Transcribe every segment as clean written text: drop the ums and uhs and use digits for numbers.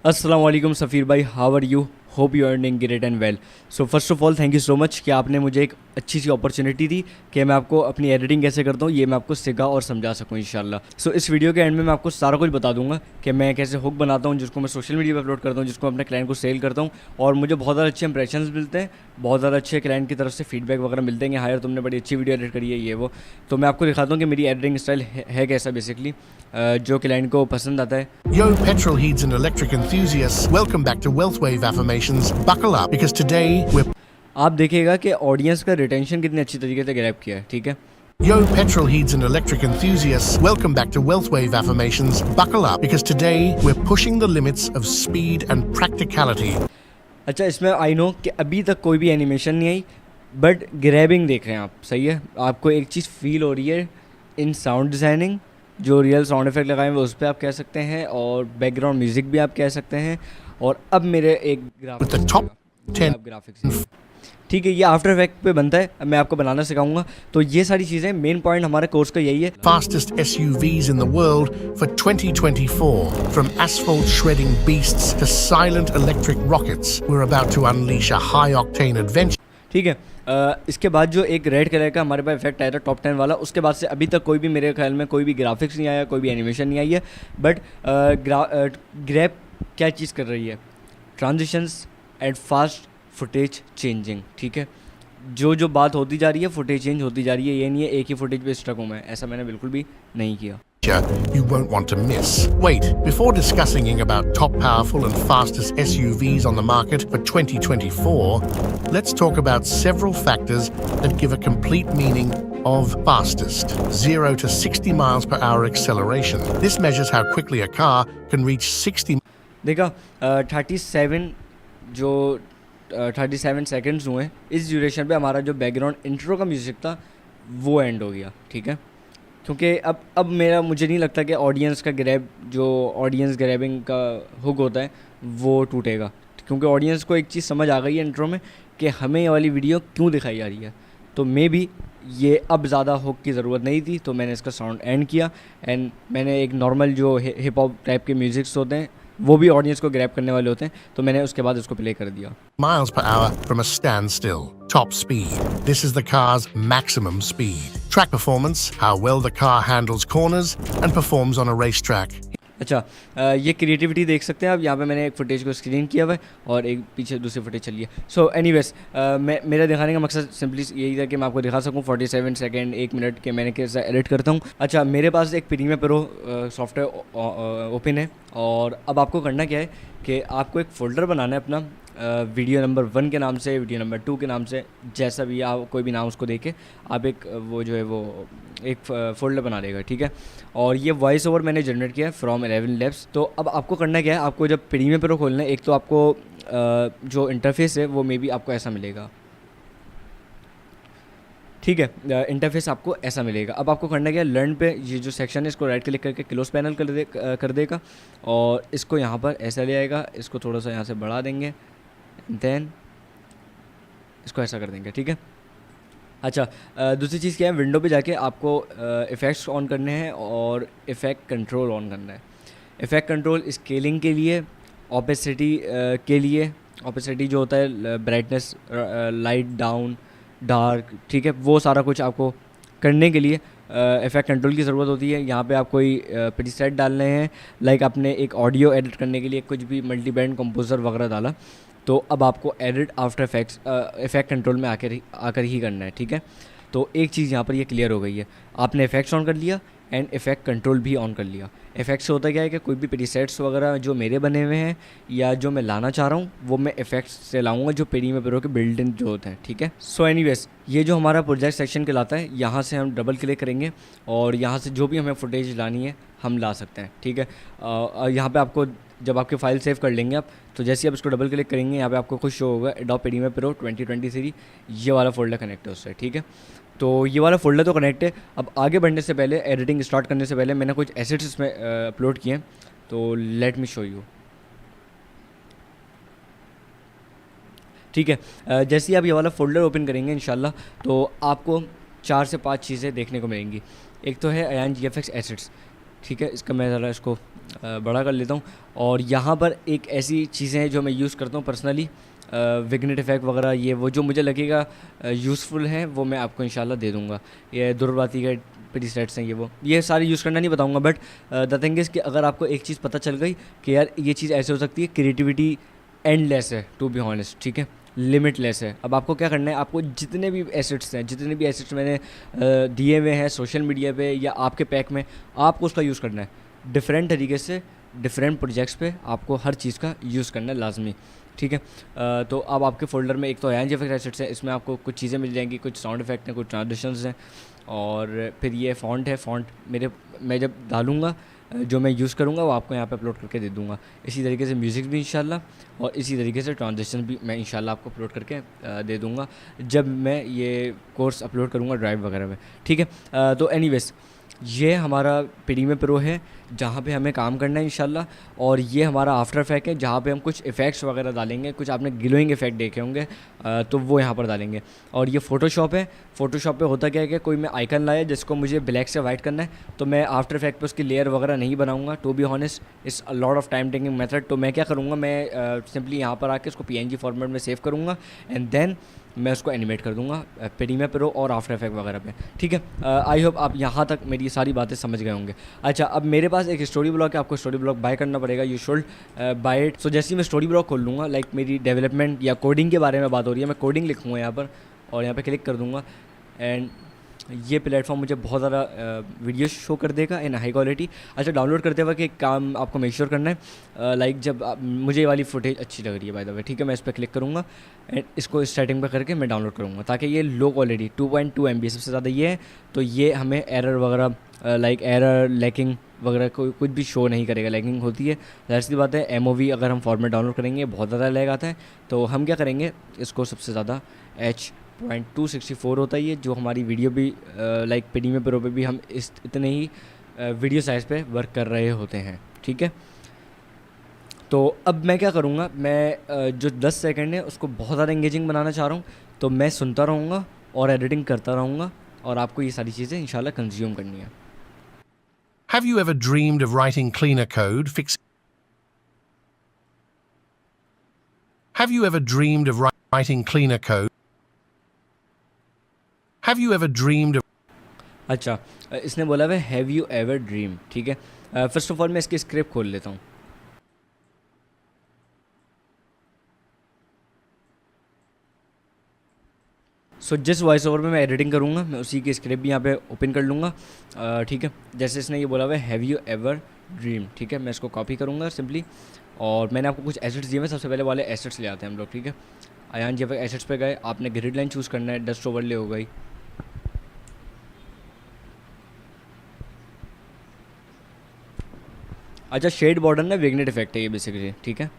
अस्सलाम वालेकुम सफ़ीर भाई, how are you? Hope you earning great and well. So first of all thank you so much कि आपने मुझे एक अच्छी सी अपॉर्चुनिटी दी कि मैं आपको अपनी एडिटिंग कैसे करता हूँ ये मैं आपको सिखा और समझा सकूँ इंशाल्लाह। सो इस वीडियो के एंड में मैं आपको सारा कुछ बता दूंगा कि मैं कैसे हुक बनाता हूँ जिसको मैं सोशल मीडिया पर अपलोड करता हूँ, जिसको अपने क्लाइंट को सेल करता हूँ और मुझे बहुत ज़्यादा अच्छे इंप्रेशंस मिलते हैं, बहुत ज़्यादा अच्छे क्लाइंट की तरफ से फीडबैक वगैरह मिलते हैं कि हाँ यार तुमने बड़ी अच्छी वीडियो एडिट करी है ये वो। तो मैं आपको दिखाता हूँ कि मेरी एडिटिंग स्टाइल है कैसा बेसिकली जो क्लाइंट को पसंद आता है। Yo, petrol heads and electric enthusiasts, welcome back to Wealthwave Affirmations. Buckle up because today we're आप देखिएगा कि ऑडियंस का रिटेंशन कितनी अच्छी तरीके से ग्रैब किया है, ठीक है। Yo, petrol heads and electric enthusiasts, welcome back to Wealthwave Affirmations. Buckle up because today we're pushing the limits of speed and practicality. अच्छा, इसमें आई नो कि अभी तक कोई भी एनिमेशन नहीं आई, बट ग्रैबिंग देख रहे हैं आप, सही है। आपको एक चीज़ फील हो रही है इन साउंड डिज़ाइनिंग, जो रियल साउंड इफेक्ट लगाए हुए उस पर आप कह सकते हैं, और बैकग्राउंड म्यूज़िक भी आप कह सकते हैं। और अब मेरे एक With the top 10 ग्राफिक्स, ठीक है, ये आफ्टर इफेक्ट पे बनता है। अब मैं आपको बनाना सिखाऊंगा। तो ये सारी चीज़ें मेन पॉइंट हमारे कोर्स का यही है। fastest SUVs in the world for 2024. From asphalt shredding beasts to silent electric rockets, we're about to unleash a high-octane adventure. ठीक है। इसके बाद जो एक रेड कलर का हमारे पास इफेक्ट आया था टॉप 10 वाला, उसके बाद से अभी तक कोई भी मेरे ख्याल में कोई भी ग्राफिक्स नहीं आया, कोई भी एनिमेशन नहीं आई है। बट ग्रैब क्या चीज़ कर रही है? Transitions and fast footage changing, ठीक है। जो बात होती जा रही है, फुटेज चेंज होती जा रही है। ये नहीं है एक ही फुटेज पे स्टक हूँ मैं, ऐसा मैंने बिल्कुल भी नहीं किया। You won't want to miss. Wait, before discussing about top powerful and fastest SUVs on the market for 2024, let's talk about several factors that give a complete meaning of fastest. 0 to 60 miles per hour acceleration. This measures how quickly a car can reach 60. देखा 37 जो 37 seconds हुए इस duration पे हमारा जो background intro का music था वो एंड हो गया, ठीक है। क्योंकि अब मेरा मुझे नहीं लगता कि ऑडियंस का ग्रैब, जो ऑडियंस ग्रैबिंग का हुक होता है वो टूटेगा, क्योंकि ऑडियंस को एक चीज़ समझ आ गई है इंट्रो में कि हमें ये वाली वीडियो क्यों दिखाई जा रही है। तो मे बी ये अब ज़्यादा हुक की ज़रूरत नहीं थी, तो मैंने इसका साउंड एंड किया एंड मैंने एक नॉर्मल जो हिप हॉप टाइप के म्यूज़िक्स होते हैं वो भी ऑडियंस को ग्रैब करने वाले होते हैं, तो मैंने उसके बाद इसको प्ले कर दिया। Miles per hour from a standstill. Top speed. This is the car's maximum speed. Track performance. How well the car handles corners and performs on a racetrack. अच्छा, ये क्रिएटिविटी देख सकते हैं आप। यहाँ पे मैंने एक फुटेज को स्क्रीन किया हुआ है और एक पीछे दूसरी फुटेज चली है। सो एनीवेज, मेरा दिखाने का मकसद सिंपली यही था कि मैं आपको दिखा सकूँ 47 सेकंड 1 मिनट के मैंने कैसे एडिट करता हूँ। अच्छा, मेरे पास एक प्रीमियर प्रो सॉफ्टवेयर ओपन है और अब आपको करना क्या है कि आपको एक फ़ोल्डर बनाना है अपना, वीडियो नंबर 1 के नाम से, वीडियो नंबर 2 के नाम से, जैसा भी आप कोई भी नाम उसको देके आप एक वो जो है वो एक फ़ोल्डर बना लेगा, ठीक है। और ये वॉइस ओवर मैंने जनरेट किया है फ्रॉम 11 लैब्स। तो अब आपको करना क्या है, आपको जब प्रीमियर प्रो खोलना है, एक तो आपको जो इंटरफेस है वो मे बी आपको ऐसा मिलेगा, ठीक है। इंटरफेस आपको ऐसा मिलेगा। अब आपको करना क्या है, लर्न पे ये जो सेक्शन है इसको राइट क्लिक करके क्लोज पैनल कर देगा और इसको यहाँ पर ऐसा ले आएगा। इसको थोड़ा सा यहाँ से बढ़ा देंगे, देन इसको ऐसा कर देंगे, ठीक है। अच्छा, दूसरी चीज़ क्या है, विंडो पे जाके आपको इफ़ेक्ट्स ऑन करने हैं और इफ़ेक्ट कंट्रोल ऑन करना है। इफ़ेक्ट कंट्रोल स्केलिंग के लिए, ऑपेसिटी के लिए, ऑपेसिटी जो होता है ब्राइटनेस, लाइट डाउन, डार्क, ठीक है, वो सारा कुछ आपको करने के लिए इफ़ेक्ट कंट्रोल की ज़रूरत होती है। यहाँ पे आप कोई प्रीसेट डालने हैं, लाइक आपने एक ऑडियो एडिट करने के लिए कुछ भी मल्टी बैंड कंपोजर वगैरह डाला, तो अब आपको edit after effects effect control में आकर ही करना है, ठीक है। तो एक चीज़ यहाँ पर ये क्लियर हो गई है, आपने इफ़ेक्ट्स ऑन कर लिया एंड इफ़ेक्ट कंट्रोल भी ऑन कर लिया। इफ़ेक्ट्स होता क्या है कि कोई भी प्रीसेट्स वगैरह जो मेरे बने हुए हैं या जो मैं लाना चाह रहा हूँ वो मैं इफ़ेक्ट्स से लाऊंगा जो प्रीमियर प्रो के बिल्ट इन जो होते हैं, ठीक है। सो एनीवेज, ये जो हमारा प्रोजेक्ट सेक्शन कहलाता है, यहाँ से हम डबल क्लिक करेंगे और यहाँ से जो भी हमें फुटेज लानी है हम ला सकते हैं, ठीक है। यहाँ पर आपको जब आपकी फ़ाइल सेव कर लेंगे आप, तो जैसे आप इसको डबल क्लिक करेंगे यहाँ पे आपको खुद शो होगा एडोब प्रीमियर प्रो 2023, ये वाला फ़ोल्डर कनेक्ट है उससे, ठीक है। तो ये वाला फ़ोल्डर तो कनेक्ट है। अब आगे बढ़ने से पहले, एडिटिंग स्टार्ट करने से पहले मैंने कुछ एसेट्स इसमें अपलोड किए हैं, तो लेट मी शो यू, ठीक है। जैसे ही आप ये वाला फ़ोल्डर ओपन करेंगे इंशाल्लाह, तो आपको 4 से 5 चीज़ें देखने को मिलेंगी। एक तो है अयान GFX एसेट्स, ठीक है। इसका मैं ज़रा इसको बड़ा कर लेता हूँ। और यहाँ पर एक ऐसी चीज़ें हैं जो मैं यूज़ करता हूँ पर्सनली, विग्नेट इफेक्ट वगैरह, ये वो जो मुझे लगेगा यूज़फुल है वो मैं आपको इंशाल्लाह दे दूँगा। ये दुर्वाती के प्रीसेट्स हैं, ये सारे यूज़ करना नहीं बताऊँगा, बट द थिंग इज़ कि अगर आपको एक चीज़ पता चल गई कि यार ये चीज़ ऐसे हो सकती है, क्रिएटिविटी एंडलेस है टू बी ऑनेस्ट, ठीक है, लिमिटलेस है। अब आपको क्या करना है, आपको जितने भी एसेट्स मैंने दिए हुए हैं सोशल मीडिया पे या आपके पैक में, आपको उसका यूज़ करना है डिफरेंट तरीके से, डिफरेंट प्रोजेक्ट्स पे आपको हर चीज़ का यूज़ करना है लाजमी, ठीक है। तो अब आपके फ़ोल्डर में एक तो एन जी एफेक्ट एसेट्स है, इसमें आपको कुछ चीज़ें मिल जाएंगी, कुछ साउंड इफेक्ट हैं, कुछ ट्रांजिशंस हैं, और फिर ये फ़ॉन्ट है। फ़ॉन्ट मैं जब डालूँगा जो मैं यूज़ करूँगा वो आपको यहाँ पे अपलोड करके दे दूँगा। इसी तरीके से म्यूज़िक भी इंशाल्लाह, और इसी तरीके से ट्रांजिशन भी मैं इंशाल्लाह आपको अपलोड करके दे दूँगा जब मैं ये कोर्स अपलोड करूँगा ड्राइव वगैरह में, ठीक है। तो एनीवेज़ ये हमारा प्रीमियर प्रो है जहाँ पे हमें काम करना है इंशाल्लाह, और ये हमारा आफ्टर इफेक्ट है जहाँ पे हम कुछ इफ़ेक्ट्स वगैरह डालेंगे, कुछ आपने ग्लोइंग इफेक्ट देखे होंगे तो वो यहाँ पर डालेंगे। और ये फ़ोटोशॉप है। फ़ोटोशॉप पे होता क्या है कि कोई मैं आइकन लाया जिसको मुझे ब्लैक से वाइट करना है, तो मैं आफ्टर इफेक्ट पे उसकी लेयर वगैरह नहीं बनाऊँगा, to be honest it's a lot of time taking method. तो मैं क्या करूँगा, मैं सिंपली यहाँ पर आके उसको PNG फॉर्मेट में सेव करूँगा एंड देन मैं उसको एनिमेट कर दूँगा प्रीमियर प्रो और आफ्टर इफेक्ट वगैरह पे, ठीक है। आई होप आप यहाँ तक मेरी सारी बातें समझ गए होंगे। अच्छा, अब मेरे पास एक स्टोरी ब्लॉक है, आपको स्टोरी ब्लॉक बाय करना पड़ेगा, यू शुड बाय इट। सो जैसे ही मैं स्टोरी ब्लॉक खोल लूँगा, लाइक मेरी डेवलपमेंट या कोडिंग के बारे में बात हो रही है, मैं कोडिंग लिखूँगा यहाँ पर और यहाँ पे क्लिक कर दूँगा, एंड ये प्लेटफॉर्म मुझे बहुत ज़्यादा वीडियो शो कर देगा इन हाई क्वालिटी। अच्छा, डाउनलोड करते वक्त एक काम आपको मेक श्योर करना है, लाइक जब मुझे ये वाली फुटेज अच्छी लग रही है बाय द वे, ठीक है, मैं इस पर क्लिक करूँगा एंड इसको स्टार्टिंग पे करके मैं डाउनलोड करूँगा, ताकि ये लो क्वालिटी 2.2 MB सबसे ज़्यादा ये है, तो ये हमें एरर वगैरह लाइक एरर लैकिंग वगैरह कुछ भी शो नहीं करेगा। लैकिंग होती है, ज़ाहिर सी बात है, MOV अगर हम फॉर्मेट डाउनलोड करेंगे बहुत ज़्यादा लैग आता है, तो हम क्या करेंगे, इसको सबसे ज़्यादा H.264 होता है ये, जो हमारी वीडियो भी लाइक प्रीमियर प्रो पे भी हम इतने ही वीडियो साइज़ पे वर्क कर रहे होते हैं, ठीक है। तो अब मैं क्या करूँगा, मैं जो 10 सेकंड है उसको बहुत ज़्यादा इंगेजिंग बनाना चाह रहा हूँ, तो मैं सुनता रहूँगा और एडिटिंग करता रहूँगा, और आपको ये सारी चीज़ें इंशाल्लाह कंज्यूम करनी है। Have you ever dreamed of writing cleaner code, Have you ever dreamed of writing cleaner code? Have you ever dreamed of अच्छा, इसने बोला है हैव यू एवर ड्रीम, ठीक है। फर्स्ट ऑफ ऑल मैं इसकी स्क्रिप्ट खोल लेता हूँ। सो जिस वॉइस ओवर में मैं एडिटिंग करूँगा, मैं उसी की स्क्रिप्ट भी यहाँ पे ओपन कर लूँगा, ठीक है। जैसे इसने ये बोला हुआ है हैव यू एवर ड्रीम, ठीक है, मैं इसको कॉपी करूँगा सिंपली, और मैंने आपको कुछ एसेट्स दिए हैं, सबसे पहले वाले एसेट्स ले आते हैं हम लोग, ठीक है। आयान जी एसेट्स पे गए, आपने ग्रिड लाइन चूज़ करना है, डस्ट ओवरले हो गई, अच्छा, शेड बॉर्डर ना विग्नेट इफेक्ट है ये बेसिकली, ठीक है।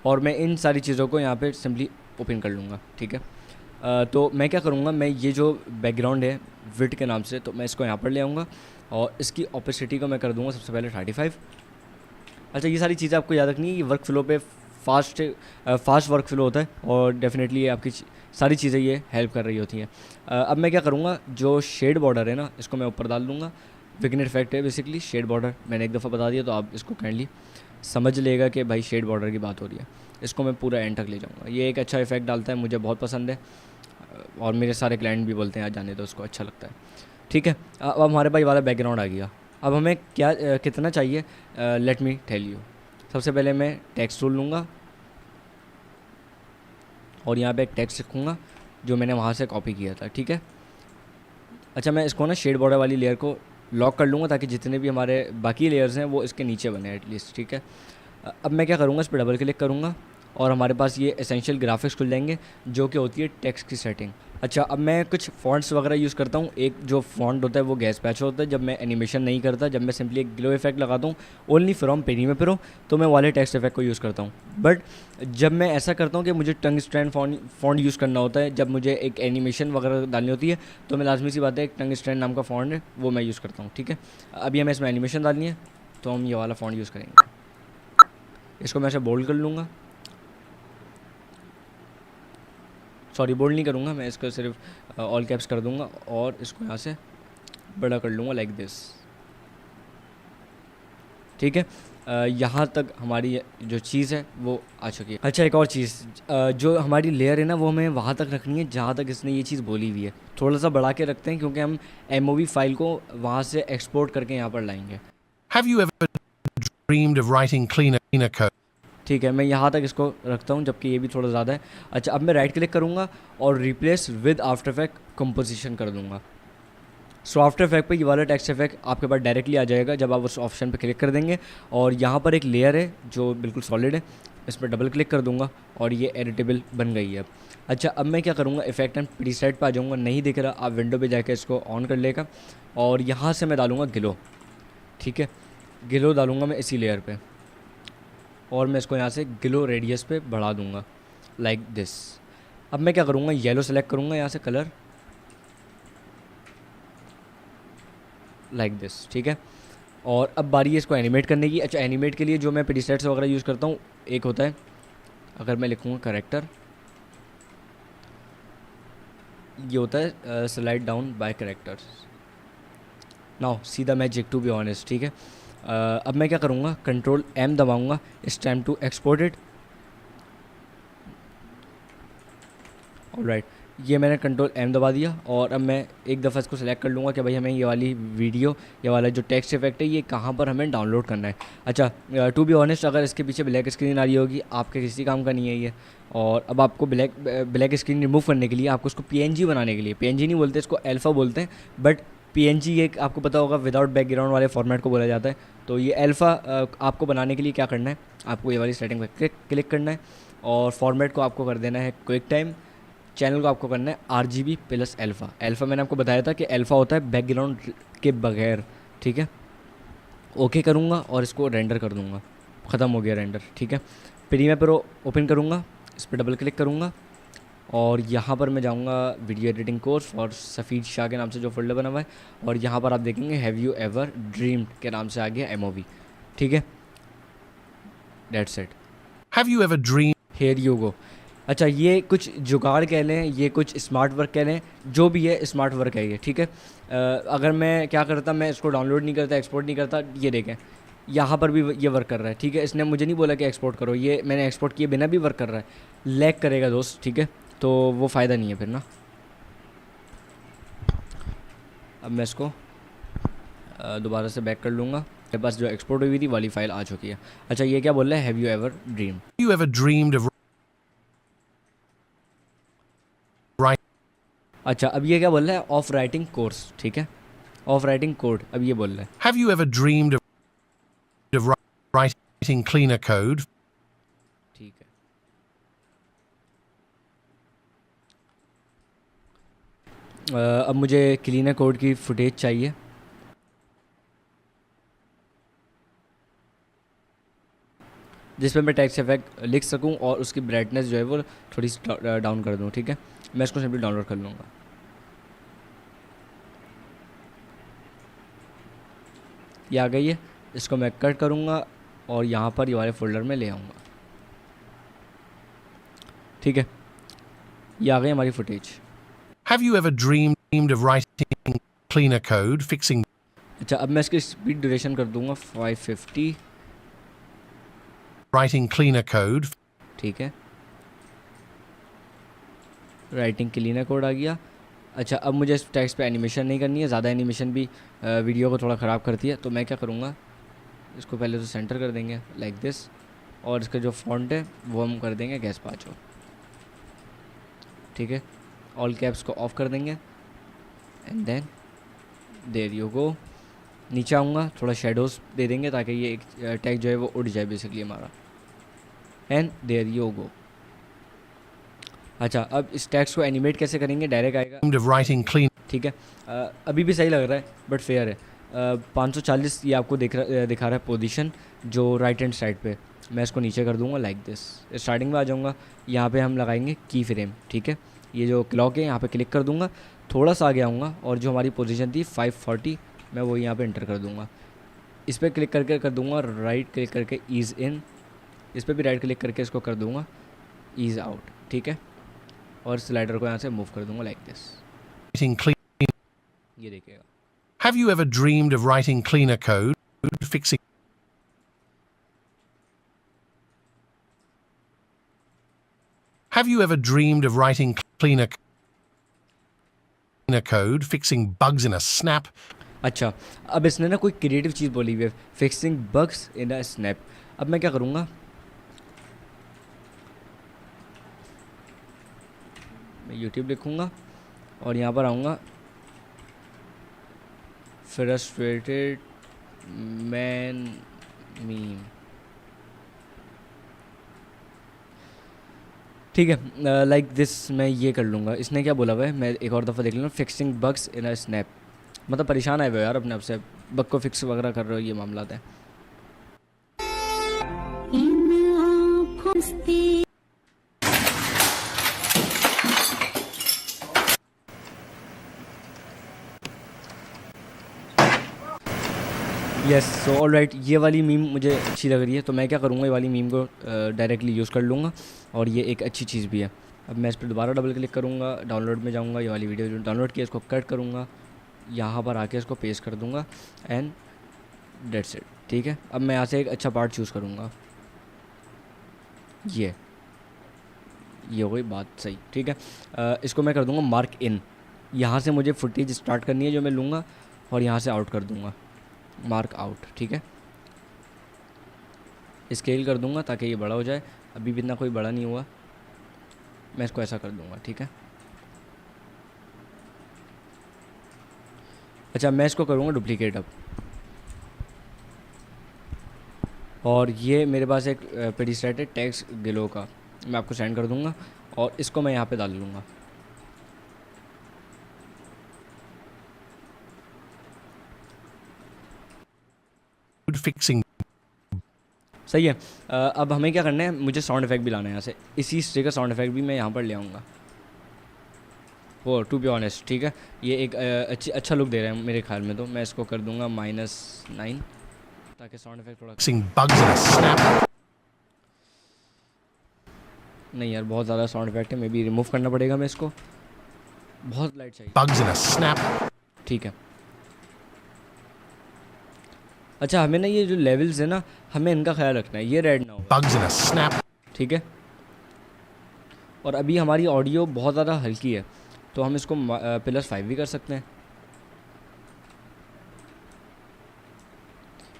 और मैं इन सारी चीज़ों को यहाँ पे सिंपली ओपन कर लूँगा, ठीक है। तो मैं क्या करूँगा, मैं ये जो बैकग्राउंड है विड के नाम से, तो मैं इसको यहाँ पर ले आऊँगा और इसकी ऑपेसिटी को मैं कर दूँगा सबसे पहले 35। अच्छा, ये सारी चीज़ें आपको याद रखनी है, ये वर्क फ्लो पे फास्ट वर्क फ्लो होता है, और डेफिनेटली ये आपकी सारी चीज़ें ये हेल्प कर रही होती हैं। अब मैं क्या करूँगा, जो शेड बॉर्डर है ना, इसको मैं ऊपर डाल दूँगा। विग्नेट इफेक्ट है बेसिकली शेड बॉर्डर, मैंने एक दफ़ा बता दिया, तो आप इसको काइंडली समझ लेगा कि भाई शेड बॉर्डर की बात हो रही है। इसको मैं पूरा एंड तक ले जाऊँगा, ये एक अच्छा इफेक्ट डालता है, मुझे बहुत पसंद है, और मेरे सारे क्लाइंट भी बोलते हैं आज जाने तो उसको अच्छा लगता है, ठीक है। अब हमारे पास वाला बैकग्राउंड आ गया। अब हमें क्या कितना चाहिए, लेट मी टेल यू। सबसे पहले मैं टेक्स्ट टूल लूँगा और यहाँ पे एक टेक्स्ट लिखूँगा जो मैंने वहाँ से कॉपी किया था, ठीक है। अच्छा, मैं इसको ना शेड बॉर्डर वाली लेयर को लॉक कर लूँगा ताकि जितने भी हमारे बाकी लेयर्स हैं वो इसके नीचे बने एटलीस्ट, ठीक है। अब मैं क्या करूँगा, इस पर डबल क्लिक करूँगा और हमारे पास ये एसेंशियल ग्राफिक्स खुल जाएंगे जो कि होती है टेक्स्ट की सेटिंग। अच्छा, अब मैं कुछ फ़ॉन्ट्स वगैरह यूज़ करता हूँ। एक जो फ़ॉन्ट होता है वो गैस पैच होता है, जब मैं एनिमेशन नहीं करता, जब मैं सिंपली एक ग्लो इफेक्ट लगाता हूँ ओनली फ्रॉम प्रीमियर प्रो, तो मैं वाले टेक्स्ट इफेक्ट को यूज़ करता हूँ। बट जब मैं ऐसा करता हूँ कि मुझे टंग स्ट्रैंड फ़ॉन्ट यूज़ करना होता है, जब मुझे एक एनिमेशन वगैरह डालनी होती है, तो मैं लाजमी सी बात है एक टंग स्ट्रैंड नाम का फ़ॉन्ट है वो मैं यूज़ करता हूँ, ठीक है। अभी हमें इसमें एनिमेशन डालनी है तो हम ये वाला फ़ॉन्ट यूज़ करेंगे। इसको मैं ऐसे बोल्ड कर लूँगा, सॉरी बोल्ड नहीं करूँगा, मैं इसको सिर्फ ऑल कैप्स कर दूँगा और इसको यहाँ से बड़ा कर लूँगा लाइक दिस। ठीक है, यहाँ तक हमारी जो चीज़ है वो आ चुकी है। अच्छा, एक और चीज़, जो हमारी लेयर है ना वो हमें वहाँ तक रखनी है जहाँ तक इसने ये चीज़ बोली हुई है। थोड़ा सा बढ़ा के रखते हैं क्योंकि हम MOV फाइल को वहाँ से एक्सपोर्ट करके यहाँ पर लाएंगे। Have you ever dreamed of writing cleaner code? ठीक है, मैं यहाँ तक इसको रखता हूँ जबकि ये भी थोड़ा ज़्यादा है। अच्छा, अब मैं राइट क्लिक करूँगा और replace with after effect composition कर दूँगा। सो आफ्टर इफेक्ट पे ये वाला टेक्स्ट इफेक्ट आपके पास डायरेक्टली आ जाएगा जब आप उस ऑप्शन पे क्लिक कर देंगे। और यहाँ पर एक लेयर है जो बिल्कुल सॉलिड है, इस पर डबल क्लिक कर दूँगा और ये एडिटेबल बन गई है अब। अच्छा, अब मैं क्या करूँगा, इफेक्ट एंड प्रीसेट पे आ जाऊँगा। नहीं दिख रहा, आप विंडो पे जाकर इसको ऑन कर लेगा और यहाँ से मैं डालूँगा ग्लो। ठीक है, ग्लो डालूँगा मैं इसी लेयर पे और मैं इसको यहाँ से ग्लो रेडियस पे बढ़ा दूँगा लाइक दिस। अब मैं क्या करूँगा, येलो सेलेक्ट करूँगा यहाँ से कलर लाइक दिस। ठीक है, और अब बारी है इसको एनिमेट करने की। अच्छा, एनिमेट के लिए जो मैं प्रीसेट्स वगैरह यूज़ करता हूँ, एक होता है, अगर मैं लिखूँगा करेक्टर, ये होता है slide down by characters. Now see the magic to be honest. ठीक है, अब मैं क्या करूँगा, कंट्रोल M दबाऊँगा, it's time to export it. Alright, ये मैंने कंट्रोल M दबा दिया और अब मैं एक दफ़ा इसको सेलेक्ट कर लूँगा कि भाई हमें ये वाली वीडियो, ये वाला जो टेक्स्ट इफेक्ट है ये कहाँ पर हमें डाउनलोड करना है। अच्छा, टू बी ऑनेस्ट, अगर इसके पीछे ब्लैक स्क्रीन आ रही होगी, आपके किसी काम का नहीं है ये। और अब आपको ब्लैक स्क्रीन रिमूव करने के लिए आपको उसको PNG बनाने के लिए, PNG नहीं बोलते इसको, अल्फ़ा बोलते हैं, बट PNG एक आपको पता होगा विदाउट बैकग्राउंड वाले फॉर्मेट को बोला जाता है। तो ये अल्फ़ा आपको बनाने के लिए क्या करना है, आपको ये वाली सेटिंग पर क्लिक करना है और फॉर्मेट को आपको कर देना है क्विक टाइम। चैनल को आपको करना है RGB प्लस अल्फ़ा। अल्फ़ा मैंने आपको बताया था कि अल्फ़ा होता है बैकग्राउंड के बगैर। ठीक है, ओके करूँगा और इसको रेंडर कर दूँगा। ख़त्म हो गया रेंडर। ठीक है, प्रीमियर प्रो ओपन करूँगा, इस पर डबल क्लिक करूँगा और यहाँ पर मैं जाऊँगा वीडियो एडिटिंग कोर्स और सफ़ीद शाह के नाम से जो फोल्डर बना हुआ है, और यहाँ पर आप देखेंगे हैव यू एवर ड्रीम्ड के नाम से आ गया MOV। ठीक है, that's it. Have you ever dreamed? Here you go. अच्छा, ये कुछ जुगाड़ कह लें, ये कुछ स्मार्ट वर्क कह लें, जो भी है स्मार्ट वर्क है ये। ठीक है, अगर मैं क्या करता, मैं इसको डाउनलोड नहीं करता, एक्सपोर्ट नहीं करता, ये देखें यहाँ पर भी ये वर्क कर रहा है। ठीक है, इसने मुझे नहीं बोला कि एक्सपोर्ट करो, ये मैंने एक्सपोर्ट किए बिना भी वर्क कर रहा है। लैग करेगा दोस्त, ठीक है, तो वो फ़ायदा नहीं है फिर ना। अब मैं इसको दोबारा से बैक कर लूँगा, मेरे पास जो एक्सपोर्ट हुई थी वाली फ़ाइल आ चुकी है। अच्छा, ये क्या बोल रहा है, have you ever dream? You ever dreamed of writing? अच्छा, अब ये क्या बोल रहा है, ऑफ राइटिंग कोर्स। ठीक है, ऑफ राइटिंग कोड, अब ये बोल रहा है। Have you ever dreamed of writing cleaner code? ठीक है, अब मुझे क्लीनर कोड की फुटेज चाहिए। जिस पर मैं टेक्स्ट इफेक्ट लिख सकूं और उसकी ब्राइटनेस जो है वो थोड़ी सी डाउन कर दूं। ठीक है, मैं इसको सिंपली डाउनलोड कर लूँगा। ये आ गई है, इसको मैं कट करूँगा और यहाँ पर ये वाले फोल्डर में ले आऊँगा। ठीक है, ये आ गई हमारी footage. Have you ever dreamed of writing cleaner code, fixing? अच्छा, अब मैं इसकी स्पीड ड्यूरेशन कर दूँगा 550। Writing cleaner code. ठीक है, राइटिंग क्लीनर कोड आ गया। अच्छा, अब मुझे इस टेक्स्ट पे एनिमेशन नहीं करनी है, ज़्यादा एनिमेशन भी वीडियो को थोड़ा ख़राब करती है। तो मैं क्या करूँगा, इसको पहले तो सेंटर कर देंगे लाइक दिस, और इसका जो फॉन्ट है वो हम कर देंगे गैस्पाचो। ठीक है, ऑल कैप्स को ऑफ कर देंगे and then there you go. नीचे आऊँगा, थोड़ा शेडोज़ दे देंगे ताकि ये एक टेक्स्ट जो है वो उड़ जाए बेसिकली हमारा, एंड देयर यू गो। अच्छा, अब इस टेक्स्ट को एनिमेट कैसे करेंगे, डायरेक्ट आएगा। Of writing clean. ठीक है, अभी भी सही लग रहा है बट फेयर है। 540 ये आपको दिखा रहा है पोजीशन जो राइट हैंड साइड पे। मैं इसको नीचे कर दूंगा लाइक दिस। स्टार्टिंग में आ जाऊंगा, यहाँ पे हम लगाएंगे की फ्रेम। ठीक है, ये जो क्लॉक है यहाँ पे क्लिक कर दूंगा, थोड़ा सा आगे आऊँगा और जो हमारी पोजीशन थी 540 मैं वो यहाँ पे इंटर कर दूँगा। इस पर क्लिक करके कर दूँगा राइट क्लिक करके ईज़ इन, इस पर भी राइट क्लिक करके इसको कर दूँगा ईज़ आउट। ठीक है, और स्लाइडर को यहाँ से मूव कर दूँगा लाइक दिस। Writing clean. ये देखिएगा। Have you ever dreamed of writing cleaner code, fixing? Have you ever dreamed of writing cleaner code, fixing bugs in a snap? अच्छा, अब इसने ना कोई क्रिएटिव चीज़ बोली हुई है, fixing bugs in a snap. अब मैं क्या करूँगा, मैं यूट्यूब लिखूँगा और यहाँ पर आऊँगा फ्रस्ट्रेटेड मैन मीम। ठीक है, लाइक दिस मैं ये कर लूँगा। इसने क्या बोला हुआ है, मैं एक और दफ़ा देख लूँगा, fixing bugs in a snap. मतलब परेशान आए हुए हो यार अपने आप से, बग को फिक्स वगैरह कर रहे हो, ये मामला है। यस, सो ऑल राइट, ये वाली मीम मुझे अच्छी लग रही है, तो मैं क्या करूँगा, ये वाली मीम को डायरेक्टली यूज़ कर लूँगा और ये एक अच्छी चीज़ भी है। अब मैं इस पर दोबारा डबल क्लिक करूँगा, डाउनलोड में जाऊँगा, ये वाली वीडियो जो डाउनलोड किया इसको कट करूँगा, यहाँ पर आके इसको पेस्ट कर दूँगा एंड डेट्स इट। ठीक है, अब मैं यहाँ से एक अच्छा पार्ट चूज़ करूँगा, ये हो गई बात सही। ठीक है, इसको मैं कर दूँगा मार्क इन। यहाँ से मुझे फुटेज स्टार्ट करनी है जो मैं लूँगा और यहाँ से आउट कर दूँगा, मार्क आउट। ठीक है, स्केल कर दूँगा ताकि ये बड़ा हो जाए। अभी भी इतना कोई बड़ा नहीं हुआ, मैं इसको ऐसा कर दूँगा। ठीक है, अच्छा मैं इसको करूँगा डुप्लीकेट अब, और ये मेरे पास एक प्रीसेट है टेक्स्ट गिलो का, मैं आपको सेंड कर दूँगा और इसको मैं यहाँ पे डाल लूँगा। Fixing. सही है, अब हमें क्या करना है, मुझे साउंड इफेक्ट भी लाना है यहाँ से, इसी स्टे का साउंड इफेक्ट भी मैं यहाँ पर ले आऊँगा, वो टू बी ऑनेस्ट। ठीक है, ये एक अच्छा लुक दे रहा है मेरे ख्याल में, तो मैं इसको कर दूँगा -9 ताकि साउंड इफेक्ट थोड़ा नहीं यार, बहुत ज़्यादा साउंड इफेक्ट है, मे बी रिमूव करना पड़ेगा मैं इसको, बहुत लाइट चाहिए। Bugs in a snap. ठीक है, अच्छा हमें ना ये जो लेवल्स है ना, हमें इनका ख्याल रखना है, ये रेड ना हो। Bugs in a snap. ठीक है, और अभी हमारी ऑडियो बहुत ज़्यादा हल्की है, तो हम इसको +5 भी कर सकते हैं।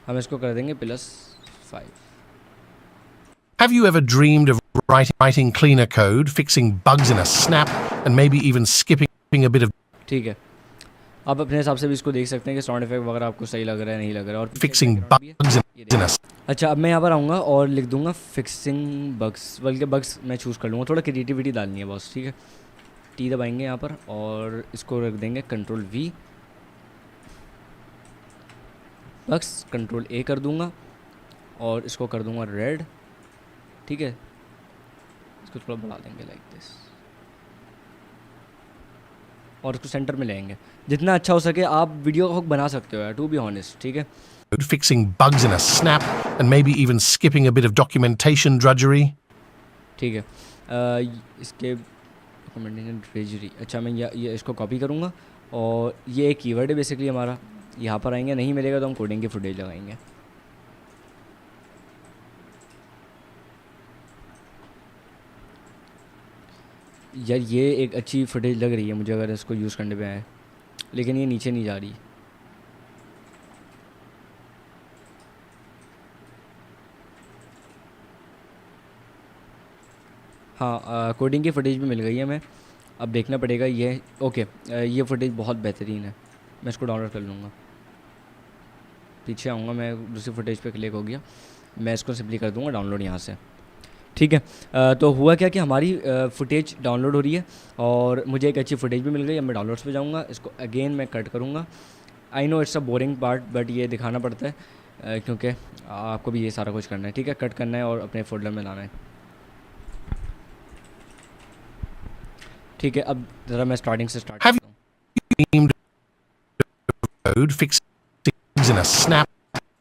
हम इसको कर देंगे +5। Have you ever dreamed of writing cleaner code, fixing bugs in a snap, and maybe even skipping a bit of ठीक है, आप अपने हिसाब से भी इसको देख सकते हैं कि साउंड इफेक्ट वगैरह आपको सही लग रहा है नहीं लग रहा है, और fixing bugs in a अच्छा अब मैं यहाँ पर आऊँगा और लिख दूँगा फिक्सिंग बग्स, बल्कि बग्स मैं चूज़ कर लूँगा, थोड़ा क्रिएटिविटी डालनी है बॉस। ठीक है, टी दबाएंगे यहाँ पर और इसको रख देंगे Ctrl+V, बग्स Ctrl+A कर दूँगा और इसको कर दूँगा रेड। ठीक है, इसको थोड़ा बढ़ा देंगे लाइक दिस और इसको सेंटर में लेंगे, जितना अच्छा हो सके आप वीडियो को बना सकते हो यार, टू बी ऑनेस्ट। ठीक है, fixing bugs in a snap, and maybe even skipping a bit of documentation drudgery. ठीक है, इसके डॉक्यूमेंटेशन ड्रेजरी। अच्छा मैं ये इसको कॉपी करूँगा और ये एक कीवर्ड है बेसिकली हमारा, यहाँ पर आएंगे, नहीं मिलेगा तो हम कोडिंग की फुटेज लगाएंगे। यार ये एक अच्छी फुटेज लग रही है मुझे अगर इसको यूज़ करने पे आए, लेकिन ये नीचे नहीं जा रही। हाँ, कोडिंग की फुटेज भी मिल गई है, मैं अब देखना पड़ेगा ये। ओके, ये फुटेज बहुत बेहतरीन है, मैं इसको डाउनलोड कर लूँगा। पीछे आऊँगा मैं, दूसरी फुटेज पे क्लिक हो गया, मैं इसको सिंपली कर दूँगा डाउनलोड यहाँ से। ठीक है, तो हुआ क्या कि हमारी फुटेज डाउनलोड हो रही है और मुझे एक अच्छी फुटेज भी मिल गई। अब मैं डाउनलोड्स पे जाऊँगा, इसको अगेन मैं कट करूँगा। I know it's a boring part, but ये दिखाना पड़ता है क्योंकि आपको भी ये सारा कुछ करना है। ठीक है, कट करना है और अपने फोल्डर में लाना है। ठीक है, अब ज़रा मैं स्टार्टिंग से स्टार्ट करता हूँ। Code fixing in a snap,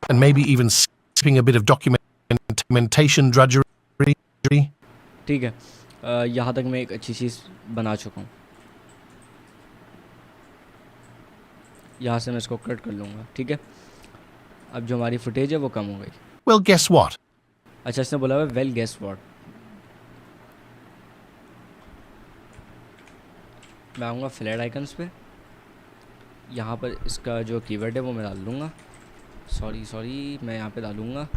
and maybe even skipping a bit of documentation drudgery. ठीक है, यहाँ तक मैं एक अच्छी चीज़ बना चुका हूँ। यहाँ से मैं इसको कट कर लूँगा। ठीक है, अब जो हमारी फुटेज है वो कम हो गई। Well, guess what? अच्छा, इसने बोला है वेल गेस व्हाट। मैं आऊँगा फ्लैट आइकन्स पे, यहाँ पर इसका जो कीवर्ड है वो मैं डाल दूँगा, सॉरी मैं यहाँ पे डालूँगा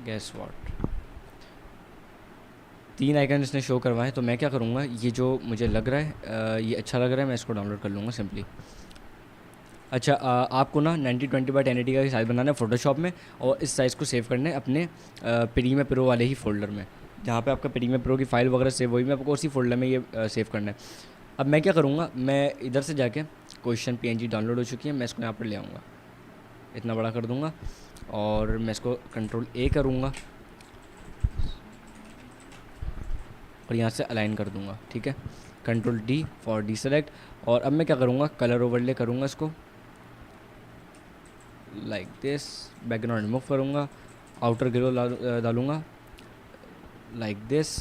गेस व्हाट। 3 आइकन इसने शो करवाए, तो मैं क्या करूँगा, ये जो मुझे लग रहा है ये अच्छा लग रहा है, मैं इसको डाउनलोड कर लूँगा सिंपली। अच्छा आपको ना 9020x1080 का साइज़ बनाना है फ़ोटोशॉप में, और इस साइज़ को सेव करना है अपने प्रीमियर प्रो वाले ही फ़ोल्डर में, जहाँ पे आपका प्रीमियर प्रो की फ़ाइल वगैरह सेव हुई, मैं आपको उसी फ़ोल्डर में ये सेव करना है। अब मैं क्या करूँगा, मैं इधर से जाके क्वेश्चन PNG डाउनलोड हो चुकी है, मैं इसको यहाँ पर ले आऊँगा, इतना बड़ा कर दूँगा, और मैं इसको Ctrl+A करूँगा और यहाँ से अलाइन कर दूँगा, ठीक है, Ctrl+D फॉर डीसेलेक्ट। और अब मैं क्या करूँगा, कलर ओवरले करूँगा इसको लाइक दिस, बैकग्राउंड रिमूव करूँगा, आउटर ग्लो डालूँगा लाइक दिस,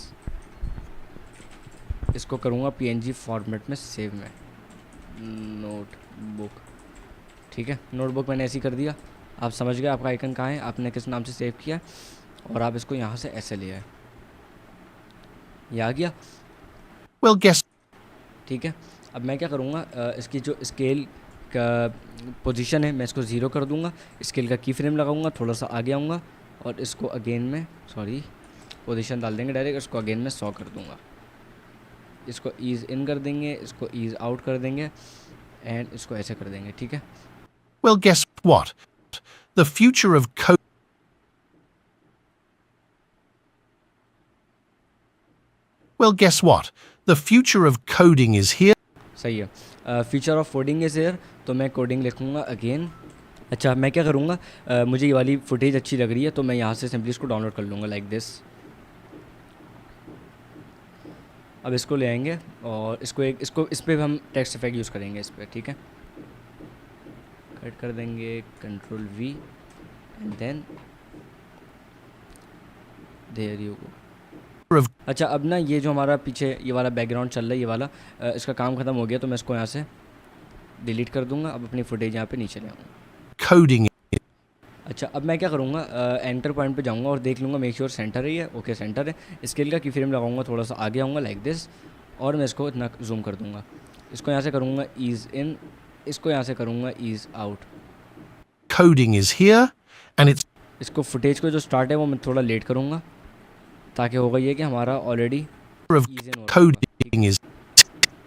इसको करूँगा PNG फॉर्मेट में सेव में, नोटबुक, ठीक है, नोटबुक मैंने ऐसे ही कर दिया। आप समझ गए आपका आइकन कहाँ है, आपने किस नाम से सेव किया, और आप इसको यहाँ से ऐसे ले आए, ये आ गया। Well, guess ठीक है, अब मैं क्या करूँगा, इसकी जो स्केल का पोजीशन है मैं इसको 0 कर दूँगा, स्केल का की फ्रेम लगाऊँगा, थोड़ा सा आगे आऊँगा, और इसको अगेन में पोजीशन डाल देंगे डायरेक्ट, इसको अगेन में 100 कर दूँगा, इसको ईज़ इन कर देंगे, इसको ईज़ आउट कर देंगे, एंड इसको ऐसे कर देंगे, ठीक है। well, guess what? The future of code. Well, guess what? The future of coding is here. सही है, feature of coding is here, तो मैं कोडिंग लिखूँगा अगेन। अच्छा मैं क्या करूँगा, मुझे ये वाली फुटेज अच्छी लग रही है, तो मैं यहाँ से सिंपली इसको डाउनलोड कर लूँगा लाइक दिस। अब इसको ले आएंगे और इसको इस पर हम टेक्स्ट इफेक्ट यूज़ करेंगे इस पर, ठीक है, कट कर देंगे Ctrl+V and then there you go. अच्छा अब ना ये जो हमारा पीछे ये वाला बैकग्राउंड चल रहा है, ये वाला इसका काम ख़त्म हो गया, तो मैं इसको यहाँ से डिलीट कर दूँगा। अब अपनी फुटेज यहाँ पे नीचे ले आऊँगा। Coding. अच्छा अब मैं क्या करूँगा, एंटर पॉइंट पे जाऊँगा और देख लूँगा मेक श्योर सेंटर ही है, ओके सेंटर है। स्केल का की फ्रेम लगाऊँगा, थोड़ा सा आगे आऊँगा लाइक दिस, और मैं इसको इतना जूम कर दूँगा। इसको यहाँ से करूँगा ईज़ इन, इसको यहाँ से करूँगा ease out. Coding is here, and it's इसको फुटेज को जो स्टार्ट है वो मैं थोड़ा लेट करूँगा, ताकि होगा ये कि हमारा already of coding is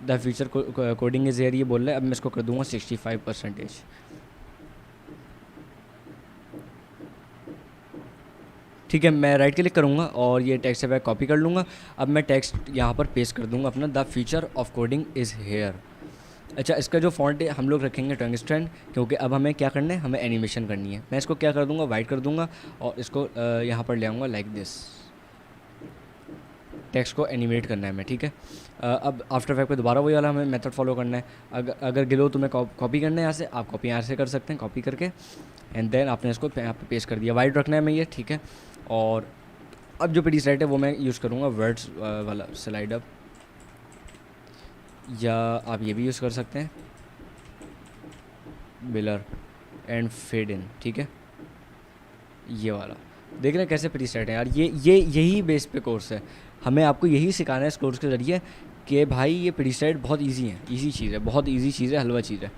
the future coding is here ये बोल रहा है। अब मैं इसको कर दूँगा 65%। ठीक है, मैं राइट क्लिक करूँगा और ये टेक्स्ट इफेक्ट कॉपी कर लूँगा। अब मैं टेक्स्ट यहाँ पर पेस्ट कर दूँगा अपना, the future of coding is here. अच्छा इसका जो फॉन्ट है हम लोग रखेंगे टंगस्टन, क्योंकि अब हमें क्या करना है, हमें एनिमेशन करनी है। मैं इसको क्या कर दूँगा, वाइट कर दूँगा और इसको यहाँ पर ले आऊँगा लाइक दिस। टेक्स्ट को एनिमेट करना है मैं, ठीक है। अब आफ्टर इफेक्ट पे दोबारा वही वाला हमें मेथड फॉलो करना है। अगर गिलो तुम्हें कॉपी करना है यहाँ से, आप कॉपी यहाँ से कर सकते हैं, कॉपी करके एंड देन आपने इसको यहाँ पे पेस्ट कर दिया। वाइट रखना है मैं ये, ठीक है। और अब जो प्रीसेट है वो मैं यूज़ करूँगा वर्ड्स वाला स्लाइड अप, या आप ये भी यूज़ कर सकते हैं बिलर एंड फेड इन, ठीक है। ये वाला देख रहे हैं कैसे प्रीसेट है यार। ये यही बेस पे कोर्स है, हमें आपको यही सिखाना है इस कोर्स के ज़रिए कि भाई ये प्रीसेट बहुत इजी है, इजी चीज़ है, बहुत इजी चीज़ है, हलवा चीज़ है।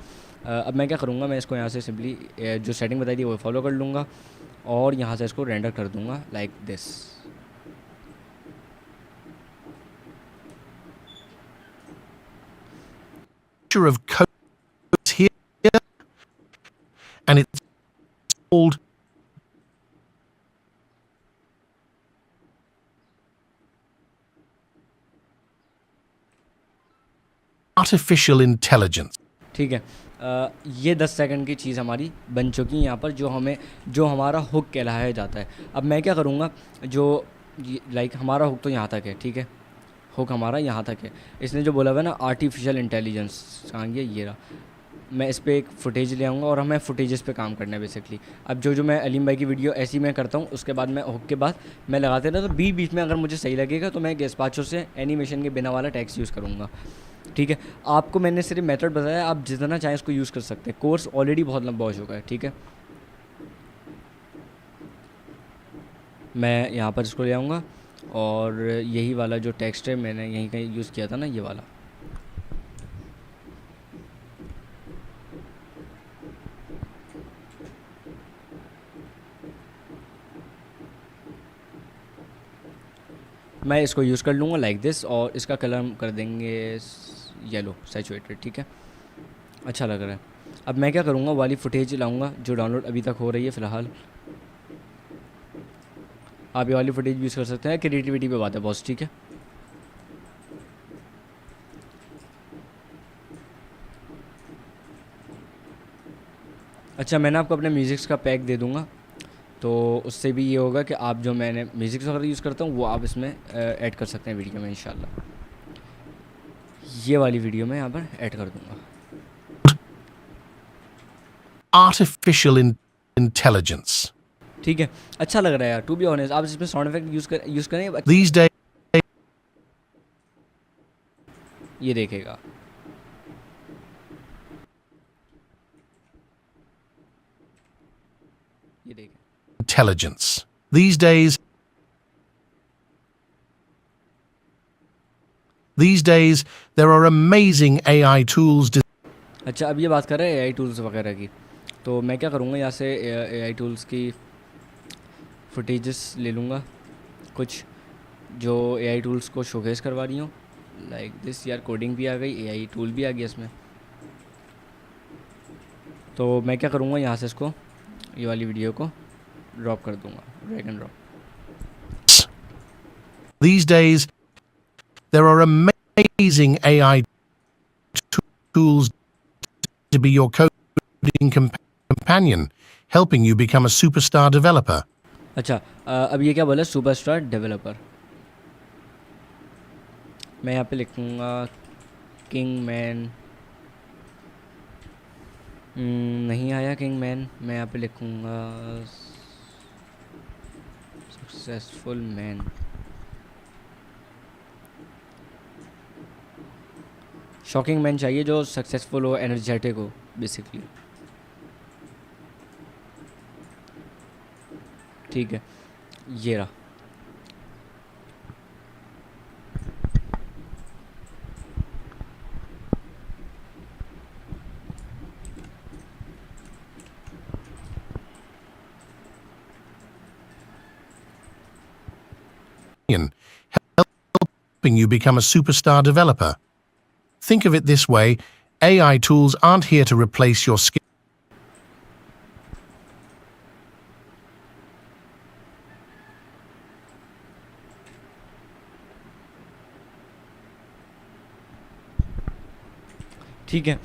अब मैं क्या करूँगा, मैं इसको यहाँ से सिंपली जो सेटिंग बताई थी वो फॉलो कर लूँगा और यहाँ से इसको रेंडर कर दूँगा like this. of code is here, and it's called artificial intelligence. ठीक है, ये 10 सेकंड की चीज़ हमारी बन चुकी है यहाँ पर, जो हमारा हुक कहलाया जाता है। अब मैं क्या करूँगा, जो लाइक हमारा हुक तो यहाँ तक है, ठीक है, हुक हमारा यहाँ तक है। इसने जो बोला हुआ है ना आर्टिफिशियल इंटेलिजेंस, कहाँ गया ये रहा। मैं इस पर एक फुटेज ले आऊँगा और हमें फुटेजेस पे काम करना है बेसिकली। अब जो मैं अलीम भाई की वीडियो ऐसी मैं करता हूँ, उसके बाद मैं हुक के बाद मैं लगाते रहता, तो बीच में अगर मुझे सही लगेगा तो मैं गेस्पाचो से एनिमेशन के बिना वाला टेक्स्ट यूज़ करूँगा, ठीक है। आपको मैंने सिर्फ मेथड बताया, आप जितना चाहें उसको यूज़ कर सकते हैं। कोर्स ऑलरेडी बहुत लंबा हो चुका है, ठीक है। मैं यहाँ पर इसको ले आऊँगा और यही वाला जो टेक्स्ट है मैंने यहीं कहीं यूज़ किया था ना, ये वाला मैं इसको यूज़ कर लूँगा लाइक दिस, और इसका कलर हम कर देंगे येलो सैचुरेटेड, ठीक है, अच्छा लग रहा है। अब मैं क्या करूँगा, वाली फुटेज लाऊँगा जो डाउनलोड अभी तक हो रही है फ़िलहाल। आप ये वाली फुटेज यूज़ कर सकते हैं, क्रिएटिविटी पे बात है बॉस, ठीक है। अच्छा, मैंने आपको अपने म्यूज़िक्स का पैक दे दूँगा, तो उससे भी ये होगा कि आप जो मैंने म्यूज़िक्स वगैरह यूज़ करता हूँ वो आप इसमें ऐड कर सकते हैं वीडियो में इंशाल्लाह। ये वाली वीडियो में यहाँ पर ऐड कर दूँगा। Artificial intelligence. ठीक है, अच्छा लग रहा है यार, टू बी ऑनेस्ट। आप इसमें साउंड इफेक्ट यूज़ करें, These days, ये देखेगा। ये देखें, intelligence. These days, there are amazing AI tools. अच्छा अब ये बात कर रहे हैं एआई टूल्स वगैरह की, तो मैं क्या करूँगा, यहाँ से एआई टूल्स की फुटेजेस ले लूँगा कुछ जो एआई टूल्स को शोकेस करवा रही हूँ लाइक दिस। यार कोडिंग भी आ गई, एआई टूल भी आ गया इसमें। तो मैं क्या करूँगा, यहाँ से इसको ये वाली वीडियो को ड्रॉप कर दूँगा, drag and drop. These days, there are amazing AI tools to be your coding companion, helping you become a superstar developer. अच्छा अब ये क्या बोला, सुपरस्टार डेवलपर। मैं यहाँ पे लिखूँगा किंग मैन, नहीं आया किंग मैन। मैं यहाँ पे लिखूँगा सक्सेसफुल मैन। शॉकिंग मैन चाहिए जो सक्सेसफुल हो, एनर्जेटिक हो बेसिकली, ठीक है, ये रहा। Helping you become a superstar developer. Think of it this way, AI tools aren't here to replace your skills. ठीक है,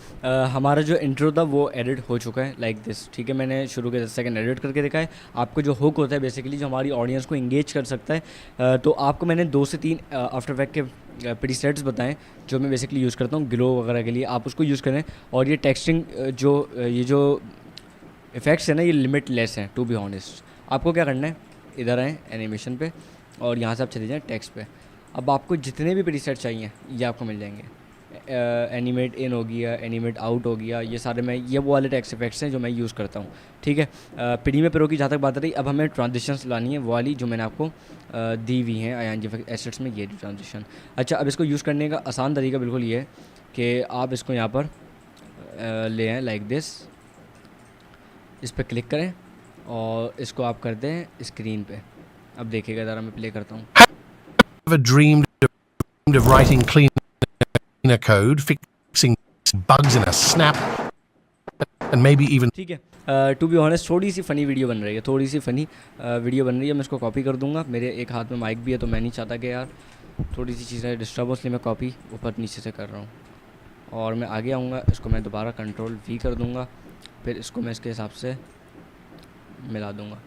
हमारा जो इंट्रो था वो एडिट हो चुका है लाइक दिस, ठीक है। मैंने शुरू के 10 सेकंड एडिट करके देखा है। आपको जो हुक होता है बेसिकली जो हमारी ऑडियंस को इंगेज कर सकता है, तो आपको मैंने 2 से 3 आफ्टर इफेक्ट के प्रीसेट्स बताएं जो मैं बेसिकली यूज़ करता हूँ ग्लो वगैरह के लिए। आप उसको यूज़ करें, और ये टेक्सटिंग ये जो इफ़ेक्ट्स है ना, ये लिमिटलेस हैं टू बी ऑनेस्ट। आपको क्या करना है, इधर आएँ एनिमेशन पे, और यहाँ से आप चले जाएँ टेक्स्ट पे। अब आपको जितने भी प्रीसेट चाहिए ये आपको मिल जाएंगे। एनिमेट इन हो गया, एनिमेट आउट हो गया, ये सारे मैं ये वो वाले टेक्स्ट इफेक्ट्स हैं जो मैं यूज़ करता हूँ, ठीक है। प्रीमियर प्रो की जहाँ तक बात रही, अब हमें ट्रांजिशंस लानी है, वो वाली जो मैंने आपको दी हुई हैं आईएनजी एसेट्स में, ये ट्रांजिशन। अच्छा अब इसको यूज़ करने का आसान तरीका बिल्कुल ये है कि आप इसको यहाँ पर ले आएँ लाइक दिस, इस पर क्लिक करें और इसको आप कर दें स्क्रीन पे। अब देखिएगा ज़रा, मैं प्ले करता हूँ। Ever dreamed of writing clean code, fixing bugs in a snap, and maybe even ठीक है, टू बी ऑनेस्ट थोड़ी सी फ़नी वीडियो बन रही है, थोड़ी सी फ़नी वीडियो बन रही है। मैं इसको कॉपी कर दूंगा, मेरे एक हाथ में माइक भी है तो मैं नहीं चाहता कि यार थोड़ी सी चीज़ें डिस्टर्ब हो, इसलिए मैं कॉपी ऊपर नीचे से कर रहा हूँ। और मैं आगे आऊँगा, इसको मैं दोबारा कंट्रोल V कर दूँगा, फिर इसको मैं इसके हिसाब से मिला दूँगा।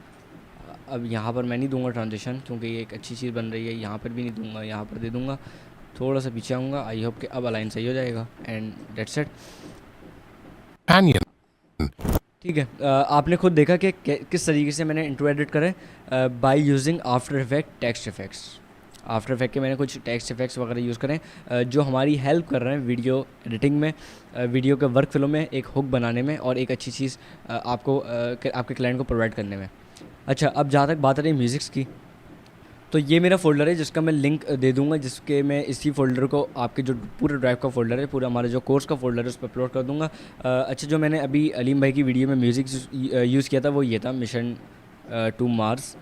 अब यहाँ पर मैं नहीं दूँगा ट्रांजिशन, क्योंकि ये एक अच्छी चीज़ बन रही है। यहाँ पर भी नहीं दूँगा, यहाँ पर दे दूँगा। थोड़ा सा पीछे आऊँगा, आई होप कि अब अलाइन सही हो जाएगा, एंड डेट्स इट। ठीक है, आपने खुद देखा कि किस तरीके से मैंने इंट्रो एडिट करे by using after effect text effects. After effect के मैंने कुछ टेक्स्ट इफेक्ट्स वगैरह यूज़ करें जो हमारी हेल्प कर रहे हैं वीडियो एडिटिंग में, वीडियो के वर्क फ्लो में, एक हुक बनाने में, और एक अच्छी चीज़ आपको आपके क्लाइंट को प्रोवाइड करने में। अच्छा अब जहाँ तक बात रही म्यूज़िक्स की, तो ये मेरा फ़ोल्डर है जिसका मैं लिंक दे दूंगा, जिसके मैं इसी फ़ोल्डर को आपके जो पूरे ड्राइव का फ़ोल्डर है, पूरा हमारा जो कोर्स का फ़ोल्डर है उस पर अपलोड कर दूंगा। अच्छा जो मैंने अभी अलीम भाई की वीडियो में म्यूज़िक यूज़ किया था वो ये था, मिशन टू मार्स।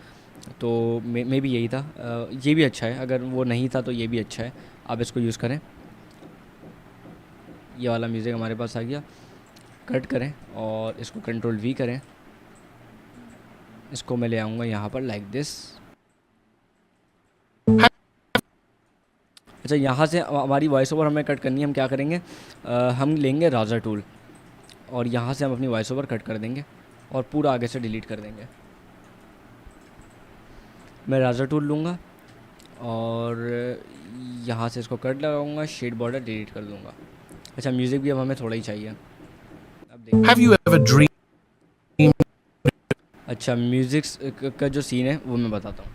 तो मे भी यही था। ये भी अच्छा है, अगर वो नहीं था तो ये भी अच्छा है, आप इसको यूज़ करें। ये वाला म्यूज़िक हमारे पास आ गया। कट करें और इसको कंट्रोल वी करें, इसको मैं ले आऊँगा यहाँ पर लाइक दिस। अच्छा, यहाँ से हमारी वॉइस ओवर हमें कट करनी है, हम क्या करेंगे, हम लेंगे राज़र टूल और यहाँ से हम अपनी वॉइस ओवर कट कर देंगे और पूरा आगे से डिलीट कर देंगे। मैं राज़र टूल लूँगा और यहाँ से इसको कट लगाऊंगा, शेड बॉर्डर डिलीट कर दूँगा। अच्छा, म्यूज़िक भी अब हमें थोड़ा ही चाहिए। अब देखिए, Have you ever dreamed अच्छा म्यूज़िक का जो सीन है वो मैं बताता हूँ।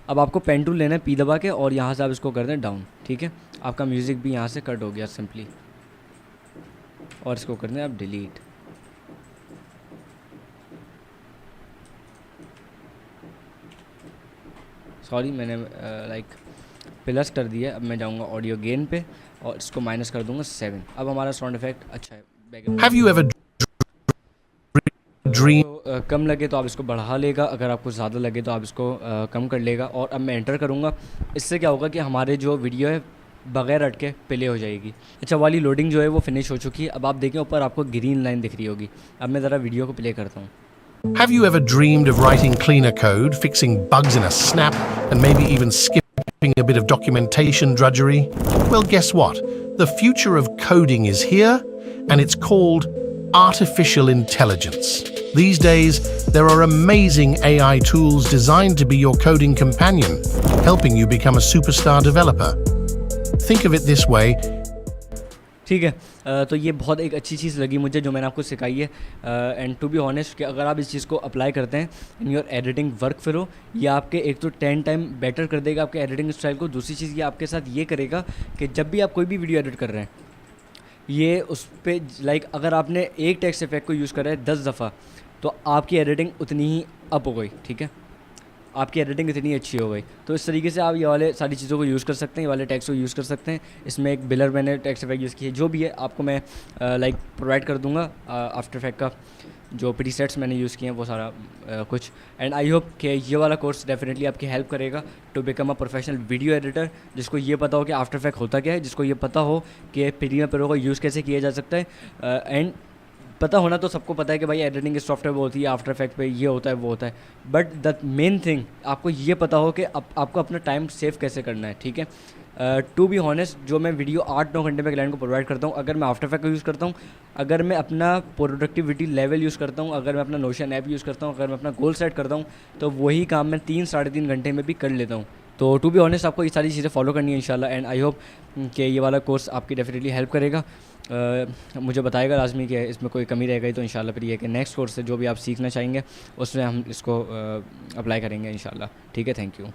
अब आपको पेन टूल लेना है पी दबा के और यहाँ से आप इसको कर दें डाउन, ठीक है। आपका म्यूज़िक भी यहाँ से कट हो गया सिंपली, और इसको कर दें आप डिलीट। सॉरी, मैंने लाइक प्लस कर दिया। अब मैं जाऊँगा ऑडियो गेन पे और इसको माइनस कर दूँगा 7। अब हमारा साउंड इफेक्ट अच्छा है। Have you ever dreamed तो कम लगे तो आप इसको बढ़ा लेगा, अगर आपको ज़्यादा लगे तो आप इसको कम कर लेगा। और अब मैं एंटर करूँगा, इससे क्या होगा कि हमारे जो वीडियो है बग़ैर अटके प्ले हो जाएगी। अच्छा, वाली लोडिंग जो है वो फिनिश हो चुकी है। अब आप देखें ऊपर आपको ग्रीन लाइन दिख रही होगी। अब मैं ज़रा वीडियो को प्ले करता हूँ। Have you ever dreamed of writing cleaner code, fixing bugs in a snap, and maybe even skipping a bit of documentation drudgery? Well, guess what? The future of coding is here, and it's called artificial intelligence. These days, there are amazing AI tools designed to be your coding companion, helping you become a superstar developer. Think of it this way. ठीक है, तो ये बहुत एक अच्छी चीज़ लगी मुझे जो मैंने आपको सिखाई है। एंड टू बी ऑनेस्ट कि अगर आप इस चीज़ को अप्लाई करते हैं in your editing work flow, ये आपके एक तो 10 टाइम बेटर कर देगा आपके एडिटिंग स्टाइल को। दूसरी चीज़ ये आपके साथ ये करेगा कि जब भी आप कोई भी वीडियो एडिट कर रहे हैं, ये उस पर लाइक अगर आपने एक टेक्स्ट इफेक्ट को यूज़ करा है 10 दफ़ा, तो आपकी एडिटिंग उतनी ही अप हो गई, ठीक है, आपकी एडिटिंग इतनी अच्छी हो गई। तो इस तरीके से आप ये वाले सारी चीज़ों को यूज़ कर सकते हैं, ये वाले टेक्स्ट को यूज़ कर सकते हैं। इसमें एक बिलर मैंने टेक्स्ट इफेक्ट यूज़ किया है, जो भी है आपको मैं लाइक प्रोवाइड कर दूंगा। आफ्टर इफेक्ट का जो प्रीसेट्स मैंने यूज़ किए हैं वो सारा कुछ। एंड आई होप कि ये वाला कोर्स डेफिनेटली आपकी हेल्प करेगा to become a professional video editor, जिसको ये पता हो कि आफ्टर इफेक्ट होता क्या है, जिसको ये पता हो कि प्रीमियर प्रो को यूज़ कैसे किया जा सकता है। एंड पता होना तो सबको पता है कि भाई एडिटिंग सॉफ्टवेयर वो होती है, आफ्टर इफेक्ट पे ये होता है वो होता है, बट द मेन थिंग आपको ये पता हो कि आपको अपना टाइम सेव कैसे करना है, ठीक है। टू बी हॉनेस्ट, जो मैं वीडियो 8-9 घंटे में क्लाइंट को प्रोवाइड करता हूँ, अगर मैं आफ्टर इफेक्ट का यूज़ करता हूँ, अगर मैं अपना प्रोडक्टिविटी लेवल यूज़ करता हूँ, अगर मैं अपना नोशन ऐप यूज़ करता हूँ, अगर मैं अपना गोल सेट करता हूँ, तो वही काम मैं 3-3.5 घंटे में भी कर लेता हूँ। तो टू बी ऑनेस्ट आपको ये सारी चीज़ें फॉलो करनी है इंशाल्लाह। एंड आई होप कि ये वाला कोर्स आपकी डेफिनेटली हेल्प करेगा। मुझे बताएगा लाजमी कि इसमें कोई कमी रह गई तो इंशाल्लाह फिर ये कि नेक्स्ट कोर्स से जो भी आप सीखना चाहेंगे उसमें हम इसको अप्लाई करेंगे इंशाल्लाह। ठीक है, थैंक यू।